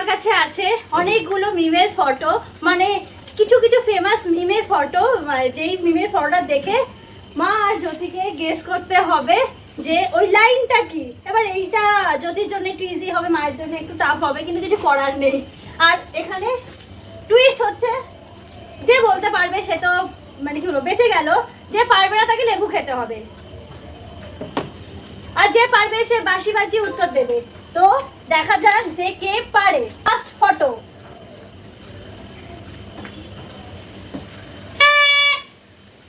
আমার কাছে আছে অনেকগুলো মিমের ফটো, মানে কিছু কিছু ফেমাস মিমের ফটো, যেই মিমের ফটোটা দেখে মা আর জ্যোতিকে গেস করতে হবে যে ওই লাইনটা কি। এবার এইটা জ্যোতির জন্য একটু ইজি হবে, মায়ের জন্য একটু টাফ হবে, কিন্তু কিছু করার নেই। আর এখানে টুইস্ট হচ্ছে, যে বলতে পারবে সে তো মানে কি বলবো বেঁচে গেল, যে পারবে না তাকে লেবু খেতে হবে, আর যে পারবে সে বাসি বাজি উত্তর দেবে। তো দেখা যাক যে কে পারে। First photo.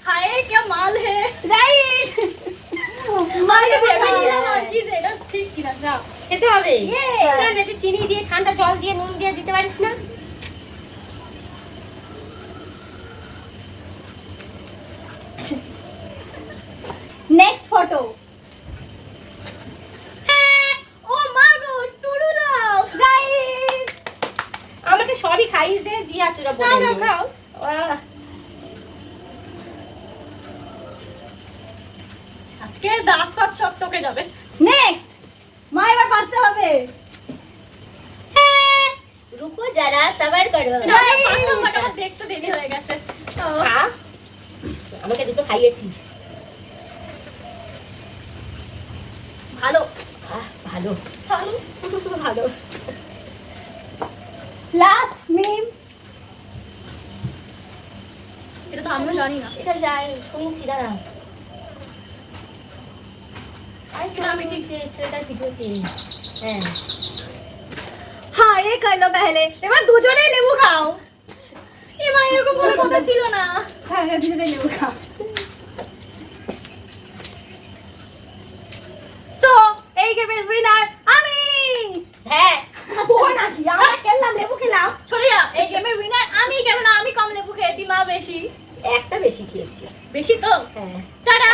हाय क्या माल है, राइट। माल ভেবে নিলাম আর কি যে এটা ঠিক কিনা। যা খেতে হবে। না একটু চিনি দিয়ে ঠান্ডা জল দিয়ে নুন দিয়ে দিতে পারিস না? Next photo. ও মা গো টুরুলাও, রাইট। আমাকে সবই খাইয়ে দে দিয়া তোরা বলে না খাও। আজকে দাঁত ফাত সব টকে যাবে। নেক্সট মা, এবার পারতে হবে। রুকো যারা সবার করো। আমার দেখতে দেরি হয়ে গেছে। খা, আমাকে দুটো খাইয়েছিস। ভালো ভালো ভালো ভালো। লাস্ট মিম। এটা তো আমিও জানি না। এটা যাই শুনছি দাঁড়া। আমি ঠিক ছেলেটার ভিডিওতে। হ্যাঁ হ্যাঁ, ये कर लो पहले। এবার দুজনেই লেবু খাও। এ মা, এরকম কোনো কথা ছিল না। হ্যাঁ হ্যাঁ, দুজনেই লেবু খাও। তো এই গেমের উইনার আমি। হ্যাঁ ও নাকি আমরা খেললাম, লেবু খেলাম। সরে যা, এই গেমের উইনার আমি। কেন না, আমি কম লেবু খেয়েছি, মা বেশি। একটা বেশি খেয়েছি। বেশি তো। হ্যাঁ টাটা।